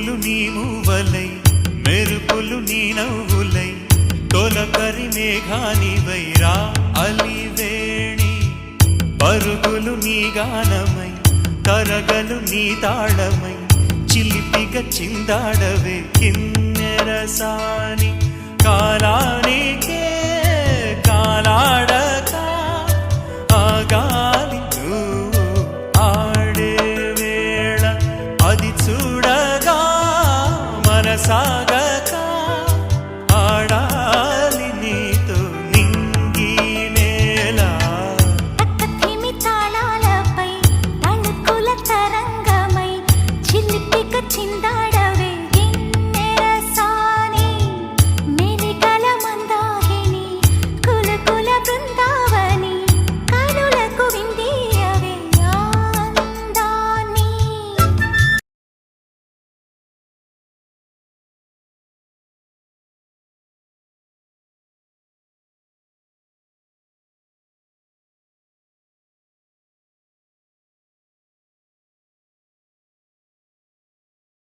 పువ్వులు నీ మూవలై మెరుపులు నీ నవ్వులై తొలకరి మేఘానివై రా అలివేణి పరుగులు నీ గానమై తరగలు నీ తాళమై చిలిపిగా చిందాడవే కిన్నెరసాని కాలానికే కాలాడక ఆగాలి నువ్వు ఆడే వేళ అది చూడగా మనసా